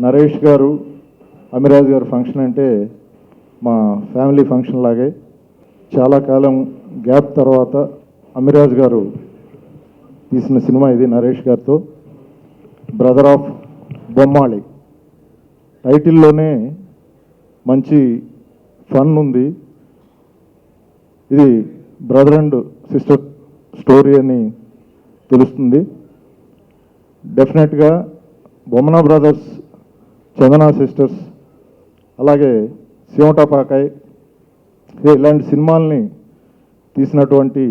నరేష్ గారు అమిరాజ్ గారు ఫంక్షన్ అంటే మా ఫ్యామిలీ ఫంక్షన్ లాగే. చాలా కాలం గ్యాప్ తర్వాత అమిరాజ్ గారు తీసిన సినిమా ఇది నరేష్ గారితో. బ్రదర్ ఆఫ్ బొమ్మాళి టైటిల్లోనే మంచి ఫన్ ఉంది. ఇది బ్రదర్ అండ్ సిస్టర్ స్టోరీ అని తెలుస్తుంది. డెఫినెట్గా బొమ్మన బ్రదర్స్, చందన సిస్టర్స్, అలాగే శివటపాకాయ్ ఇలాంటి సినిమాల్ని తీసినటువంటి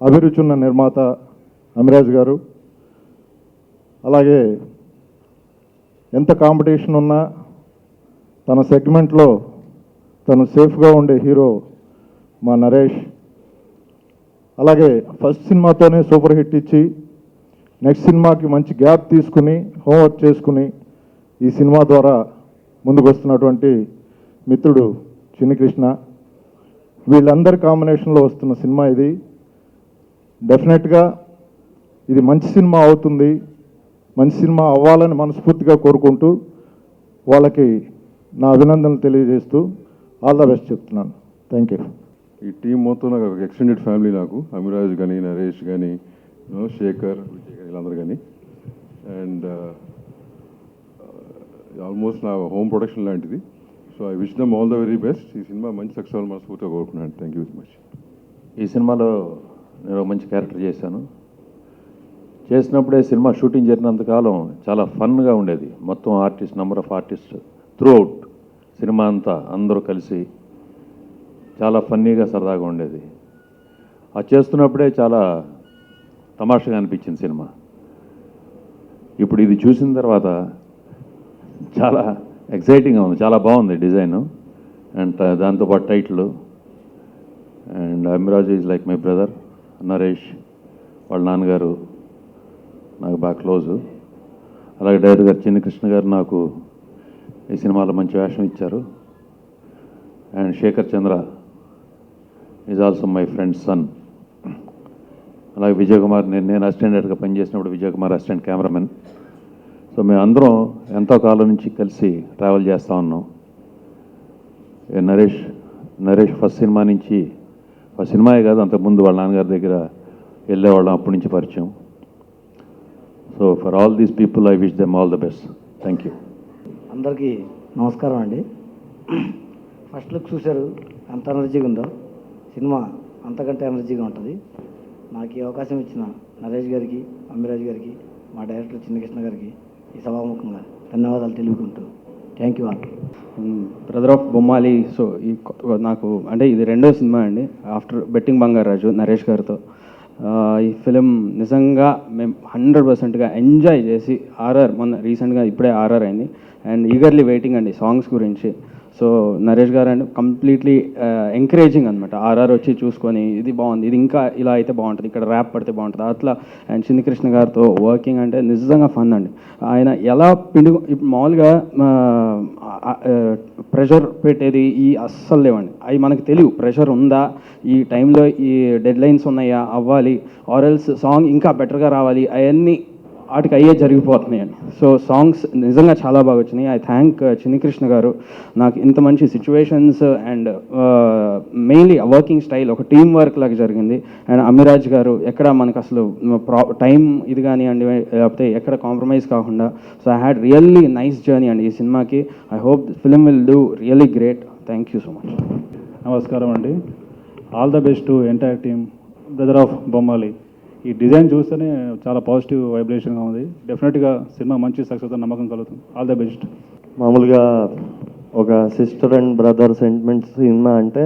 అభిరుచున్న నిర్మాత అమిరాజ్ గారు. అలాగే ఎంత కాంపిటీషన్ ఉన్నా తన సెగ్మెంట్లో తను సేఫ్గా ఉండే హీరో మా నరేష్. అలాగే ఫస్ట్ సినిమాతోనే సూపర్ హిట్ ఇచ్చి నెక్స్ట్ సినిమాకి మంచి గ్యాప్ తీసుకుని హోంవర్క్ చేసుకుని ఈ సినిమా ద్వారా ముందుకు వస్తున్నటువంటి మిత్రుడు చిన్ని కృష్ణ. వీళ్ళందరి కాంబినేషన్లో వస్తున్న సినిమా ఇది. డెఫినెట్గా ఇది మంచి సినిమా అవుతుంది, మంచి సినిమా అవ్వాలని మనస్ఫూర్తిగా కోరుకుంటూ వాళ్ళకి నా అభినందనలు తెలియజేస్తూ ఆల్ ద బెస్ట్ చెప్తున్నాను. Thank you. ఈ టీం మొత్తం నాకు ఒక ఎక్స్టెండెడ్ ఫ్యామిలీ. నాకు అమిరాజ్ కానీ, నరేష్ కానీ, శేఖర్, విజయ్ కానీ, వీళ్ళందరూ కానీ. అండ్ ఆల్మోస్ట్ నా హోమ్ ప్రొడక్షన్ లాంటిది. So I wish them all the very best. ఈ సినిమా మంచి సక్సెస్ అవ్వాలి మనస్ఫూర్తిగా కోరుకున్నాను. Thank you very much. ఈ సినిమాలో నేను ఒక మంచి క్యారెక్టర్ చేశాను. చేసినప్పుడే సినిమా షూటింగ్ జరిగినంతకాలం చాలా ఫన్గా ఉండేది. మొత్తం number of artist through out cinema అంతా అందరూ కలిసి చాలా ఫన్నీగా సరదాగా ఉండేది. అది చేస్తున్నప్పుడే చాలా తమాషగా అనిపించింది సినిమా. ఇప్పుడు ఇది చూసిన తర్వాత చాలా ఎక్సైటింగ్గా ఉంది, చాలా బాగుంది డిజైను. అండ్ దాంతోపాటు title. And Amiraj is like my brother. Naresh వాళ్ళ నాన్నగారు నాకు బాగా క్లోజు. అలాగే డైరెక్టర్ గారు చిన్ని కృష్ణ గారు నాకు ఈ సినిమాలో మంచి వేషం ఇచ్చారు. And Shekhar Chandra is also my friend son. అలాగే విజయ్ కుమార్, నేను అసిస్టెంట్గా పనిచేసినప్పుడు Vijay Kumar assistant cameraman. So మేము అందరం ఎంతో కాలం నుంచి కలిసి ట్రావెల్ చేస్తూ ఉన్నాం. నరేష్ ఫస్ట్ సినిమా నుంచి, ఫస్ట్ సినిమాయే కాదు అంతకుముందు వాళ్ళ నాన్నగారి దగ్గర వెళ్ళేవాళ్ళం, అప్పటి నుంచి పరిచయం. So for all these people I wish them all the best. Thank you. అందరికీ నమస్కారం అండి. ఫస్ట్ లుక్ చూశారు, ఎంత ఎనర్జీగా ఉందో. సినిమా అంతకంటే ఎనర్జీగా ఉంటుంది. నాకు ఈ అవకాశం ఇచ్చిన నరేష్ గారికి, అమిరాజ్ గారికి, మా డైరెక్టర్ చిన్నకృష్ణ గారికి ఈ సభాముఖంగా ధన్యవాదాలు తెలుపుకుంటూ thank you all. Brother of Bommali. So నాకు అంటే ఇది రెండో సినిమా అండి ఆఫ్టర్ బెట్టింగ్ బంగారాజు నరేష్ గారితో. ఈ ఫిలిం నిజంగా మేము 100%గా ఎంజాయ్ చేసి మొన్న రీసెంట్గా ఇప్పుడే ఆర్ఆర్ అయింది. అండ్ ఈగర్లీ వెయిటింగ్ అండి సాంగ్స్ గురించి. సో నరేష్ గారు అండ్ కంప్లీట్లీ ఎంకరేజింగ్ అనమాట. ఆర్ఆర్ వచ్చి చూసుకొని ఇది బాగుంది, ఇది ఇంకా ఇలా అయితే బాగుంటుంది, ఇక్కడ ర్యాప్ పడితే బాగుంటుంది అట్లా. అండ్ చిన్ని కృష్ణ గారితో వర్కింగ్ అంటే నిజంగా ఫన్ అండి. ఆయన ఎలా ఇప్పుడు మామూలుగా ప్రెషర్ పెట్టేది ఈ అస్సలు లేవండి. అవి మనకు తెలియదు ప్రెషర్ ఉందా, ఈ టైంలో ఈ డెడ్ లైన్స్ ఉన్నాయా, అవ్వాలి, ఆర్ఎల్స్ సాంగ్ ఇంకా బెటర్గా రావాలి, అవన్నీ వాటికి అయ్యే జరిగిపోతున్నాయండి. సో సాంగ్స్ నిజంగా చాలా బాగా వచ్చినాయి. ఐ థ్యాంక్ చిన్ని కృష్ణ గారు నాకు ఇంత మంచి situations and mainly working style ఒక టీం వర్క్ లాగా జరిగింది. అండ్ అమిరాజ్ గారు ఎక్కడ మనకు అసలు టైం ఇది కానివ్వండి లేకపోతే ఎక్కడ కాంప్రమైజ్ కాకుండా. So I had really nice journey అండి ఈ సినిమాకి. I hope film will do really great. Thank you so much. నమస్కారం అండి. All the best to entire team brother of Bommali. ఈ డిజైన్ చూస్తేనే చాలా పాజిటివ్ వైబ్రేషన్గా ఉంది. డెఫినెట్గా సినిమా మంచి సక్సెస్ అని నమ్మకం కలుగుతుంది. All the best. మామూలుగా ఒక sister and brother sentiment cinema అంటే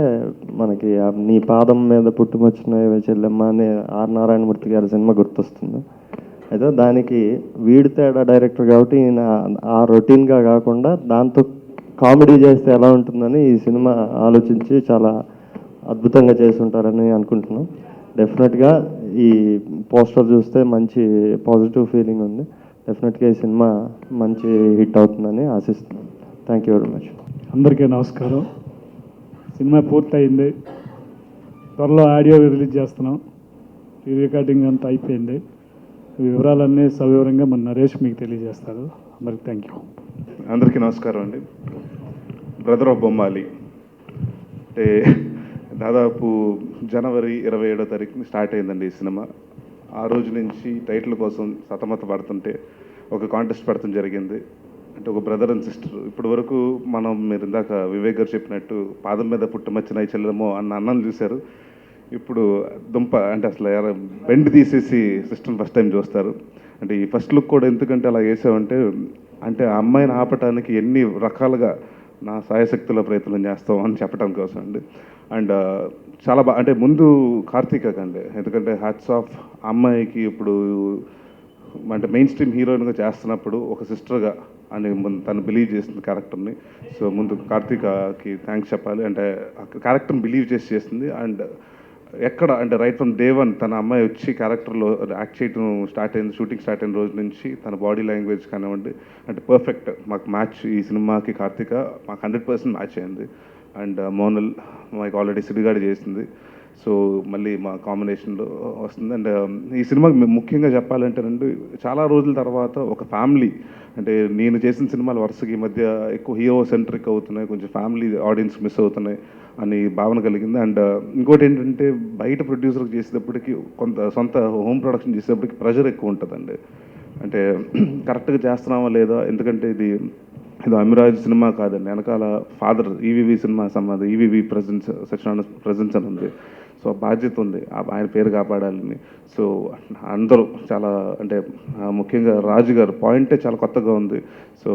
మనకి నీ పాదం మీద పుట్టుమచ్చిన చెల్లెమ్మ అనే ఆర్ నారాయణమూర్తి గారి సినిమా గుర్తొస్తుంది. అయితే దానికి వీడి తేడా డైరెక్టర్ కాబట్టి ఈయన ఆ రొటీన్గా కాకుండా దాంతో కామెడీ చేస్తే ఎలా ఉంటుందని ఈ సినిమా ఆలోచించి చాలా అద్భుతంగా చేసి ఉంటారని అనుకుంటున్నాం. డెఫినెట్గా ఈ పోస్టర్ చూస్తే మంచి పాజిటివ్ ఫీలింగ్ ఉంది. డెఫినెట్గా ఈ సినిమా మంచి హిట్ అవుతుందని ఆశిస్తున్నాను. Thank you very much. అందరికీ నమస్కారం. సినిమా పూర్తయింది, త్వరలో ఆడియో రిలీజ్ చేస్తున్నాం. ఈ రికార్డింగ్ అంతా అయిపోయింది. వివరాలన్నీ సవివరంగా మన నరేష్ మీకు తెలియజేస్తారు. అందరికి థ్యాంక్ యూ. అందరికీ నమస్కారం అండి. బ్రదర్ ఆఫ్ బొమ్మాలి అంటే దాదాపు జనవరి 27వ తారీఖున స్టార్ట్ అయిందండి ఈ సినిమా. ఆ రోజు నుంచి టైటిల్ కోసం సతమత పడుతుంటే ఒక కాంటెస్ట్ పెడతాం జరిగింది. అంటే ఒక బ్రదర్ అండ్ సిస్టర్. ఇప్పటి వరకు మీరు ఇందాక వివేక్ గారు చెప్పినట్టు పాదం మీద పుట్టుమచ్చిన ఈ చెల్లెమో అన్న అన్నం చూశారు. ఇప్పుడు దుంప అంటే అసలు బెండ్ తీసేసి సిస్టమ్ ఫస్ట్ టైం చూస్తారు. అంటే ఈ ఫస్ట్ లుక్ కూడా ఎందుకంటే అలా వేసామంటే అంటే ఆ అమ్మాయిని ఆపటానికి ఎన్ని రకాలుగా నా సాయశక్తుల ప్రయత్నం చేస్తాం అని చెప్పడం కోసం అండి. అండ్ చాలా అంటే ముందు కార్తీక అండి, ఎందుకంటే హ్యాట్స్ ఆఫ్ అమ్మాయికి ఇప్పుడు అంటే మెయిన్ స్ట్రీమ్ హీరోయిన్గా చేస్తున్నప్పుడు ఒక సిస్టర్గా అని తను బిలీవ్ చేస్తుంది క్యారెక్టర్ని. సో ముందు కార్తీకకి థ్యాంక్స్ చెప్పాలి. అంటే క్యారెక్టర్ని బిలీవ్ చేస్తుంది. అండ్ ఎక్కడ అంటే రైట్ ఫ్రమ్ డే వన్ తన అమ్మాయి వచ్చి క్యారెక్టర్లో యాక్ట్ చేయడం స్టార్ట్ అయింది. షూటింగ్ స్టార్ట్ అయిన రోజు నుంచి తన బాడీ లాంగ్వేజ్ కానివ్వండి అంటే పర్ఫెక్ట్ మాకు మ్యాచ్. ఈ సినిమాకి కార్తీక మాకు 100% మ్యాచ్ అయింది. అండ్ మోనల్ మాకు ఆల్రెడీ సిరిగాడి చేసింది. సో మళ్ళీ మా కాంబినేషన్లో వస్తుంది. అండ్ ఈ సినిమాకి ముఖ్యంగా చెప్పాలంటే చాలా రోజుల తర్వాత ఒక ఫ్యామిలీ అంటే నేను చేసిన సినిమాలు వరుసగా ఈ మధ్య ఎక్కువ హీరో సెంట్రిక్ అవుతున్నాయి, కొంచెం ఫ్యామిలీ ఆడియన్స్ మిస్ అవుతున్నాయి అని భావన కలిగింది. అండ్ ఇంకోటి ఏంటంటే బయట ప్రొడ్యూసర్కి చేసేటప్పటికి కొంత సొంత హోమ్ ప్రొడక్షన్ చేసేటప్పటికి ప్రెషర్ ఎక్కువ ఉంటుందండి. అంటే కరెక్ట్గా చేస్తున్నామా లేదా, ఎందుకంటే ఇది అమిరాజ్ సినిమా కాదండి, వెనకాల ఫాదర్ ఈవీవి సినిమా సంబంధం ఈవీవి ప్రెజెన్స్ సత్యనారాయణ ప్రెజెన్స్ అని ఉంది. సో బాధ్యత ఉంది ఆయన పేరు కాపాడాలని. సో అందరూ చాలా అంటే ముఖ్యంగా రాజు గారు పాయింటే చాలా కొత్తగా ఉంది. సో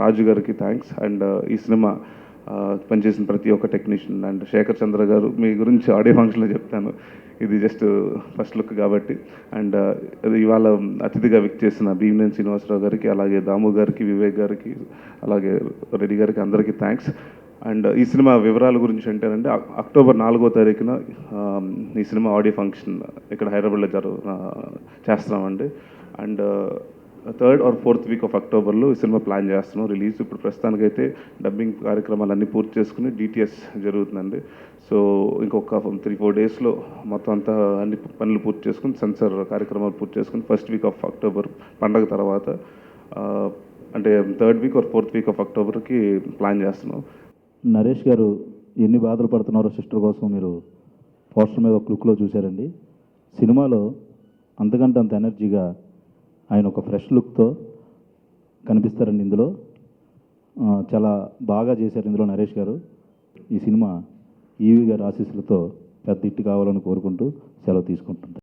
రాజు గారికి థ్యాంక్స్. అండ్ ఈ సినిమా పనిచేసిన ప్రతి ఒక్క టెక్నీషియన్ అండ్ శేఖర్ చంద్ర గారు మీ గురించి ఆడియో ఫంక్షన్లో చెప్తాను, ఇది జస్ట్ ఫస్ట్ లుక్ కాబట్టి. అండ్ ఇవాళ అతిథిగా విక్ చేసిన భీమనేని శ్రీనివాసరావు గారికి, అలాగే దాము గారికి, వివేక్ గారికి, అలాగే రెడ్డి గారికి అందరికీ థ్యాంక్స్. అండ్ ఈ సినిమా వివరాల గురించి అంటేనంటే అక్టోబర్ 4వ తారీఖున ఈ సినిమా ఆడియో ఫంక్షన్ ఇక్కడ హైదరాబాద్లో చేస్తున్నామండి. And 3rd or 4th week of అక్టోబర్లో ఈ సినిమా ప్లాన్ చేస్తున్నాం రిలీజ్. ఇప్పుడు ప్రస్తుతానికైతే డబ్బింగ్ కార్యక్రమాలన్నీ పూర్తి చేసుకుని డిటిఎస్ జరుగుతుందండి. సో ఇంకొక 3-4 డేస్లో మొత్తం అంతా అన్ని పనులు పూర్తి చేసుకుని సెన్సార్ కార్యక్రమాలు పూర్తి చేసుకుని 1st వీక్ ఆఫ్ అక్టోబర్ పండగ తర్వాత అంటే 3rd week or 4th week of అక్టోబర్కి ప్లాన్ చేస్తున్నాం. నరేష్ గారు ఎన్ని బాధలు పడుతున్నారో సిస్టర్ కోసం మీరు పోస్టర్ మీద ఒక లుక్లో చూశారండి. సినిమాలో అంతకంటే అంత ఎనర్జీగా ఆయన ఒక ఫ్రెష్ లుక్తో కనిపిస్తారండి. ఇందులో చాలా బాగా చేశారు ఇందులో నరేష్ గారు. ఈ సినిమా ఈవీ గారి ఆశీస్సులతో పెద్ద హిట్ కావాలని కోరుకుంటూ సెలవు తీసుకుంటుంటారు.